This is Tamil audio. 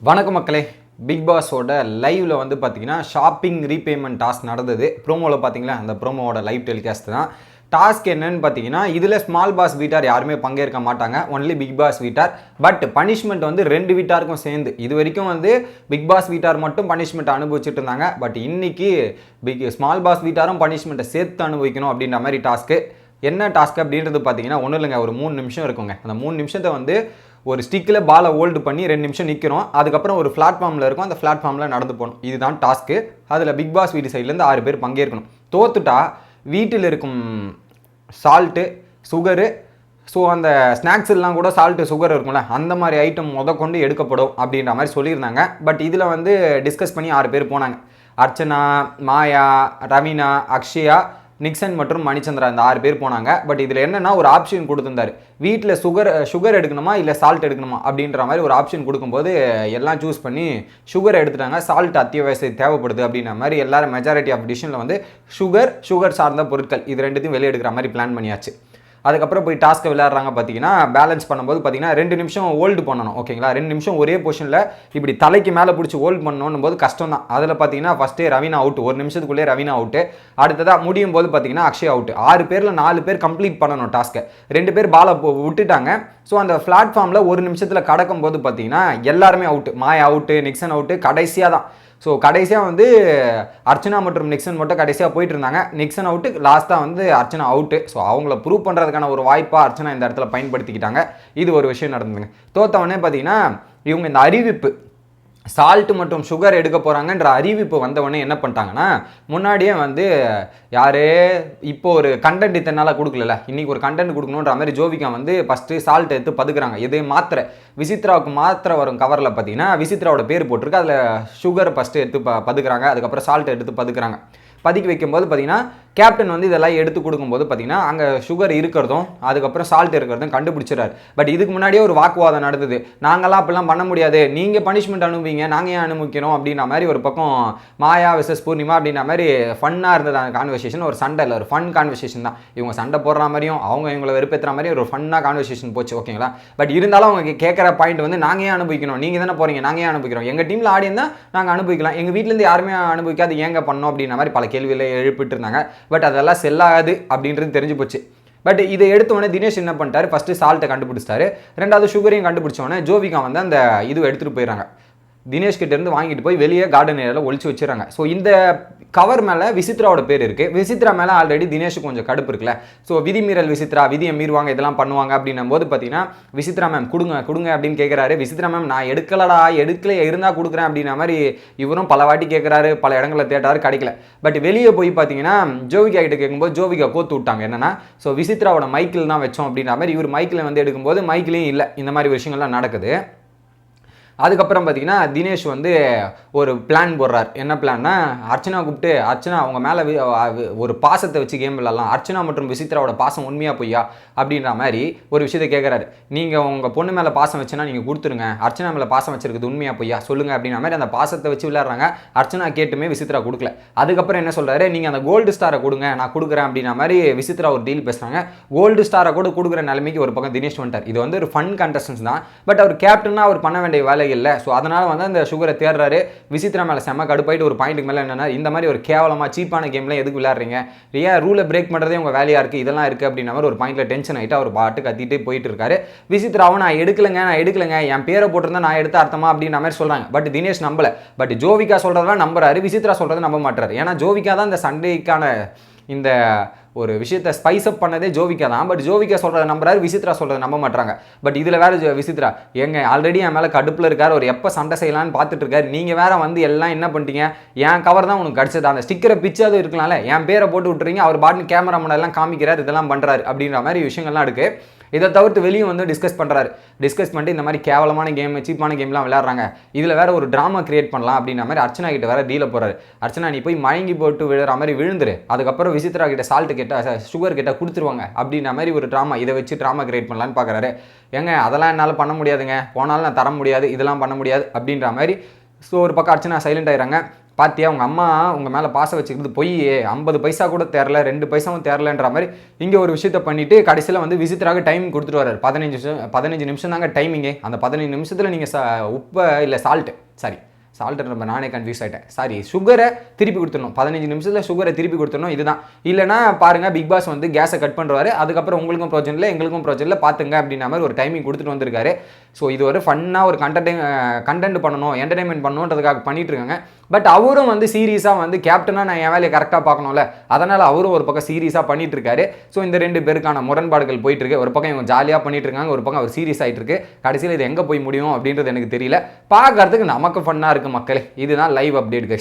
வணக்கம் மக்களே. பிக் பாஸோட லைவ்ல வந்து பார்த்தீங்கன்னா ஷாப்பிங் ரீபேமெண்ட் டாஸ்க் நடந்தது. ப்ரோமோவில் பார்த்தீங்களா, அந்த ப்ரோமோவோட லைவ் டெலிகாஸ்ட் தான். டாஸ்க் என்னன்னு பார்த்தீங்கன்னா, இதில் ஸ்மால் பாஸ் வீட்டார் யாருமே பங்கேற்க மாட்டாங்க, ஒன்லி பிக் பாஸ் வீட்டார். பட் பனிஷ்மெண்ட் வந்து 2 வீட்டாருக்கும் சேர்ந்து. இது வரைக்கும் வந்து பிக் பாஸ் வீட்டார் மட்டும் பனிஷ்மெண்ட் அனுபவிச்சுட்டு இருந்தாங்க. பட் இன்னைக்கு ஸ்மால் பாஸ் வீட்டாரும் பனிஷ்மெண்ட்டை சேர்த்து அனுபவிக்கணும் அப்படின்ற மாதிரி டாஸ்க்கு. என்ன டாஸ்க் அப்படின்றது பார்த்தீங்கன்னா ஒன்றும் இல்லைங்க, ஒரு 3 நிமிஷம் இருக்குங்க. அந்த 3 நிமிஷத்தை வந்து ஒரு ஸ்டிக்கில் பாலை ஹோல்டு பண்ணி 2 நிமிஷம் நிற்கிறோம். அதுக்கப்புறம் ஒரு பிளாட்ஃபார்மில் இருக்கும், அந்த பிளாட்ஃபார்மில் நடந்து போகணும். இதுதான் டாஸ்க்கு. அதில் பிக் பாஸ் வீட்டு சைட்லேருந்து 6 பேர் பங்கேற்கணும். தோத்துட்டா வீட்டில் இருக்கும் சால்ட்டு, சுகரு, ஸோ அந்த ஸ்நாக்ஸ் எல்லாம் கூட சால்ட்டு சுகர் இருக்கும்ல, அந்த மாதிரி ஐட்டம் கொண்டு எடுக்கப்படும் அப்படின்ற மாதிரி சொல்லியிருந்தாங்க. பட் இதில் வந்து டிஸ்கஸ் பண்ணி 6 பேர் போனாங்க. அர்ச்சனா, மாயா, ரவீனா, அக்ஷயா, நிக்சன் மற்றும் மணிச்சந்திரா, இந்த 6 பேர் போனாங்க. பட் இதில் என்னென்னா ஒரு ஆப்ஷன் கொடுத்துருந்தாரு. வீட்டில் சுகர் எடுக்கணுமா இல்லை சால்ட் எடுக்கணுமா அப்படின்ற மாதிரி ஒரு ஆப்ஷன் கொடுக்கும்போது எல்லாம் சூஸ் பண்ணி சுகர் எடுத்துட்டாங்க. சால்ட் அத்தியாவசியம் தேவைப்படுது அப்படின்ற மாதிரி எல்லாரும் மெஜாரிட்டி ஆஃப் டிஷனில் வந்து சுகர் சார்ந்த பொருட்கள் இது ரெண்டுத்தையும் வெளியே எடுக்கிற மாதிரி பிளான் பண்ணியாச்சு. அதுக்கப்புறம் போய் டாஸ்க்கை விளையாடுறாங்க. பார்த்தீங்கன்னா பேலன்ஸ் பண்ணும்போது பார்த்தீங்கன்னா 2 நிமிஷம் ஹோல்டு பண்ணணும். ஓகேங்களா, 2 நிமிஷம் ஒரே பொசிஷனில் இப்படி தலைக்கு மேலே பிடிச்சி ஹோல்டு பண்ணணும் போது கஷ்டம் தான். அதில் பார்த்தீங்கன்னா ஃபஸ்ட்டே ரவீனா அவுட், 1 நிமிஷத்துக்குள்ளே ரவீனா அவுட்டு. அடுத்ததாக முடியும் போது பார்த்தீங்கன்னா அக்ஷயா அவுட். 6 பேரில் 4 பேர் கம்ப்ளீட் பண்ணணும் டாஸ்க்கை. 2 பேர் பாலை விட்டுட்டாங்க. ஸோ அந்த பிளாட்ஃபார்மில் 1 நிமிஷத்தில் கடக்கும் போது பார்த்தீங்கன்னா எல்லாருமே அவுட்டு. மாயா அவுட்டு, நிக்சன் அவுட்டு. கடைசியாக தான், ஸோ கடைசியாக வந்து அர்ச்சனா மற்றும் நிக்சன் மட்டும் கடைசியாக போயிட்டு இருந்தாங்க. நிக்சன் அவுட்டு, லாஸ்ட்டாக வந்து அர்ச்சனா அவுட்டு. ஸோ அவங்கள ப்ரூவ் பண்ணுறதுக்கான ஒரு வாய்ப்பாக அர்ச்சனா இந்த இடத்துல பயன்படுத்திக்கிட்டாங்க. இது ஒரு விஷயம் நடந்ததுங்க. தோத்தவொடனே பார்த்தீங்கன்னா இவங்க இந்த அறிவிப்பு சால்ட்டு மற்றும் சுகர் எடுக்க போகிறாங்கன்ற அறிவிப்பு வந்தவொடனே என்ன பண்ணிட்டாங்கன்னா, முன்னாடியே வந்து யாரே இப்போ ஒரு கண்டென்ட் இத்தனை நாளாக கொடுக்கல, இன்றைக்கி ஒரு கண்டென்ட் கொடுக்கணுன்ற மாதிரி ஜோவிகா வந்து ஃபஸ்ட்டு சால்ட் எடுத்து பதுக்குறாங்க. எது மாத்திரை, விசித்ராவுக்கு மாத்திரை வரும் கவரில் பார்த்தீங்கன்னா விசித்ராவோட பேர் போட்டிருக்கு. அதில் சுகரை ஃபஸ்ட்டு எடுத்து பதுக்குறாங்க. அதுக்கப்புறம் சால்ட் எடுத்து பதுக்குறாங்க. பதுக்கி வைக்கும்போது பார்த்தீங்கன்னா கேப்டன் வந்து இதெல்லாம் எடுத்து கொடுக்கும்போது பார்த்தீங்கன்னா அங்கே சுகர் இருக்கிறதும் அதுக்கப்புறம் சால்ட் இருக்கிறதும் கண்டுபிடிச்சிடாரு. பட் இதுக்கு முன்னாடியே ஒரு வாக்குவாதம் நடந்தது. நாங்களாம் அப்படிலாம் பண்ண முடியாது, நீங்கள் பனிஷ்மெண்ட் அனுபவிங்க, நாங்கள் ஏன் அனுபவிக்கணும் அப்படின்ற மாதிரி ஒரு பக்கம் மாயா விசஸ் பூர்ணிமா அப்படின்ற மாதிரி ஃபன்னாக இருந்தது அந்த கான்வர்சேஷன். ஒரு சண்டை இல்லை, ஒரு ஃபன் கான்வர்சேஷன் தான். இவங்க சண்டை போடுற மாதிரியும் அவங்க இவங்களை வெறுப்பேற்றுற மாதிரி ஒரு ஃபன்னாக கான்வர்சேஷன் போச்சு. ஓகேங்களா, பட் இருந்தாலும் அவங்க கேட்குற பாயிண்ட் வந்து நாங்கள் ஏன் அனுபவிக்கணும், நீங்கள் தானே போகிறீங்க, நாங்கள் ஏன் அனுபவிக்கிறோம், எங்கள் டீமில் ஆடியன் தான் நாங்கள் அனுபவிக்கலாம், எங்கள் வீட்டிலேருந்து யாருமே அனுபவிக்காது, ஏங்க பண்ணோம் அப்படின்ற மாதிரி பல கேள்விகளை எழுப்பிட்டு இருந்தாங்க. பட் அதெல்லாம் செல்லாது அப்படின்றது தெரிஞ்சு போச்சு. பட் இதை எடுத்தவொடனே தினேஷ் என்ன பண்ணிட்டாரு, ஃபஸ்ட்டு சால்ட்டை கண்டுபிடிச்சிட்டாரு. 2வது சுகரையும் கண்டுபிடிச்சோடனே ஜோவிகா வந்து அந்த இது எடுத்துகிட்டு போயிடறாங்க. தினேஷ் கிட்ட இருந்து வாங்கிட்டு போய் வெளியே கார்டன் ஏரியாவில் ஒழிச்சு வச்சுறாங்க. ஸோ இந்த கவர் மேலே விசித்ராவோட பேர் இருக்குது. விசித்ரா மேலே ஆல்ரெடி தினேஷுக்கு கொஞ்சம் கடுப்பு இருக்குல்ல. ஸோ விதிமீறல் விசித்ரா, விதியை மீறுவாங்க, இதெல்லாம் பண்ணுவாங்க அப்படின்னும் போது பார்த்தீங்கன்னா விசித்ரா மேம் கொடுங்க அப்படின்னு கேட்குறாரு. விசித்ரா மேம் நான் எடுக்கலடா, எடுக்கல இருந்தால் கொடுக்குறேன் அப்படின்ற மாதிரி இவரும் பல வாட்டி கேட்குறாரு, பல இடங்களில் தேட்டாரு, கிடைக்கல. பட் வெளியே போய் பார்த்தீங்கன்னா ஜோவிகா கிட்ட கேட்கும்போது ஜோவிகா கோத்து விட்டாங்க. என்னன்னா, ஸோ விசித்ராவோட மைக்கில் தான் வச்சோம் அப்படின்ற மாதிரி இவர் மைக்கில் வந்து எடுக்கும்போது மைக்கிலையும் இல்லை. இந்த மாதிரி விஷயங்கள்லாம் நடக்குது. அதுக்கப்புறம் பார்த்தீங்கன்னா தினேஷ் வந்து ஒரு பிளான் போடுறார். என்ன பிளான்னா, அர்ச்சனா கூப்பிட்டு, அர்ச்சனா அவங்க மேலே ஒரு பாசத்தை வச்சு கேம் விளாட்லாம், அர்ச்சனா மற்றும் விசித்ராவோட பாசம் உண்மையாக பொய்யா அப்படின்ற மாதிரி ஒரு விஷயத்தை கேட்குறாரு. நீங்கள் உங்கள் பொண்ணு மேலே பாசம் வச்சுன்னா நீங்கள் கொடுத்துருங்க, அர்ச்சனா மேலே பாசம் வச்சிருக்குது உண்மையாக பொய்யா சொல்லுங்கள் அப்படின்ற மாதிரி அந்த பாசத்தை வச்சு விளையாடுறாங்க. அர்ச்சனா கேட்டுமே விசித்ரா கொடுக்கல. அதுக்கப்புறம் என்ன சொல்கிறாரு, நீங்கள் அந்த கோல்டு ஸ்டாரை கொடுங்க, நான் கொடுக்குறேன் அப்படின்ற மாதிரி விசித்ரா ஒரு டீல் பேசுகிறாங்க. கோல்டு ஸ்டாரை கூட கொடுக்குற நிலைமைக்கு ஒரு பக்கம் தினேஷ் வந்துட்டார். இது வந்து ஒரு ஃபன் கண்டஸ்டன்ஸ் தான். பட் அவர் கேப்டனாக அவர் பண்ண வேண்டிய வேலை இல்லை. ஸோ அதனால் வந்து அந்த சுகரை தேடுறாரு. விசித்ரா மேலே செம்ம கடுப்பாயிட்டு ஒரு பாயிண்ட்டுக்கு மேலே என்னென்னா, இந்த மாதிரி ஒரு கேவலமாக சீப்பான கேம்லாம் எதுக்கு விளையாடுறீங்க, ஏன் ரூலை பிரேக் பண்ணுறதே உங்கள் வேலையாக இருக்குது, இதெல்லாம் இருக்குது அப்படின்ற மாதிரி ஒரு பாயிண்டில் டென்ஷன் ஆகிட்டு அவர் பாட்டு கத்திட்டு போயிட்டு இருக்காரு. விசித்ராவும் நான் எடுக்கலைங்க, என் பேரை போட்டிருந்தா நான் எடுத்த அர்த்தமா அப்படின்ற மாதிரி சொல்கிறாங்க. பட் தினேஷ் நம்பலை. பட் ஜோவிகா சொல்கிறதெல்லாம் நம்புறாரு, விசித்ரா சொல்கிறத நம்ப மாட்டாரு. ஏன்னா ஜோவிகா தான் இந்த சண்டைக்கான இந்த ஒரு விஷயத்தை ஸ்பைஸ் அப் பண்ணதே ஜோவிகா தான். பட் ஜோவிகா சொல்கிறத நம்புறாரு, விசித்ரா சொல்கிறத நம்ப மாட்டாங்க. பட் இதில் வேறு விசித்ரா ஆல்ரெடி என் மேலே கடுப்பில் இருக்கார், ஒரு எப்போ சண்டை செய்யலான்னு பார்த்துட்டு இருக்காரு. நீங்கள் வேற வந்து எல்லாம் என்ன பண்ணிட்டீங்க, என் கவர் தான் உனக்கு கிடச்சது, அந்த ஸ்டிக்கரை பிச்சாது இருக்கலாம்ல, என் பேரை போட்டு விட்டுறீங்க, அவர் பாட்டு கேமரா முன்னெல்லாம் காமிக்கிறார், இதெல்லாம் பண்ணுறாரு அப்படின்ற மாதிரி விஷயங்கள்லாம் இருக்குது. இதை தவிர்த்து வெளியும் வந்து டிஸ்கஸ் பண்ணிட்டு இந்த மாதிரி கேவலமான கேம், சீப்பான கேம்லாம் விளையாடுறாங்க, இதில் வேறு ஒரு ட்ராமா கிரியேட் பண்ணலாம் அப்படின்ற மாதிரி அர்ச்சனா கிட்ட வேறு டீலை போகிறாரு. அர்ச்சனா நீ போய் மயங்கி போட்டு விழுற மாதிரி விழுந்துரு, அதுக்கப்புறம் விசித்ரா கிட்ட சால்ட்டு கிட்ட சுகர் கிட்ட கொடுத்துருவாங்க அப்படின்ற மாதிரி ஒரு ட்ராமா, இதை வச்சு ட்ராமா கிரியேட் பண்ணலான்னு பார்க்குறாரு. அதெல்லாம் என்னால் பண்ண முடியாதுங்க, போனாலும் நான் தர முடியாது, இதெல்லாம் பண்ண முடியாது அப்படின்ற மாதிரி. ஸோ ஒரு பக்கம் அர்ச்சனா சைலண்ட் ஆயிடுறாங்க. பாத்தியா உங்கள் அம்மா உங்கள் மேலே பாசம் வச்சுக்கிறது பொய், 50 பைசா கூட தேரல, 2 பைசாவும் தேரலன்ற மாதிரி இங்கே ஒரு விஷயத்த பண்ணிட்டு கடைசியில் வந்து விசித்தராக டைம் கொடுத்துட்டு வர்றாரு. 15 நிமிஷம் தாங்க டைமிங்கே. அந்த 15 நிமிஷத்தில் நீங்கள் உப்பை இல்லை சால்ட்டுன்ற நானே கன்ஃபியூஸ் ஆகிட்டேன், சாரி, சுகரை திருப்பி கொடுத்துடணும். 15 நிமிஷத்தில் சுகரை திருப்பி கொடுத்துடணும். இதுதான். இல்லைனா பாருங்கள், பிக் பாஸ் வந்து கேஸை கட் பண்ணுறாரு, அதுக்கப்புறம் உங்களுக்கும் ப்ரோஜன் இல்லை எங்களுக்கும் ப்ரோஜன் இல்லை பார்த்துங்க அப்படின்ற மாதிரி ஒரு டைமிங் கொடுத்துட்டு வந்திருக்காரு. ஸோ இது ஒரு ஃபன்னாக ஒரு கண்டென்ட் பண்ணணும், என்டர்டைன்மெண்ட் பண்ணணுன்றதுக்காக பண்ணிட்டு இருக்காங்க. பட் அவரும் வந்து சீரியஸாக வந்து கேப்டனாக நான் என் வேலையை கரெக்டாக பார்க்கணும்ல, அதனால் அவரும் ஒரு பக்கம் சீரியஸாக பண்ணிட்டு இருக்காரு. ஸோ இந்த 2 பேருக்கான முரண்பாடுகள் போயிட்டு இருக்கு. ஒரு பக்கம் இவங்க ஜாலியாக பண்ணிட்டு இருக்காங்க, ஒரு பக்கம் அவர் சீரியஸ் ஆகிட்டு இருக்கு. கடைசியில் இது எங்கே போய் முடியும் அப்படின்றது எனக்கு தெரியல. பார்க்கறதுக்கு நமக்கு ஃபன்னாக இருக்குது மக்களே. இதுதான் லைவ் அப்டேட் கைஸ்.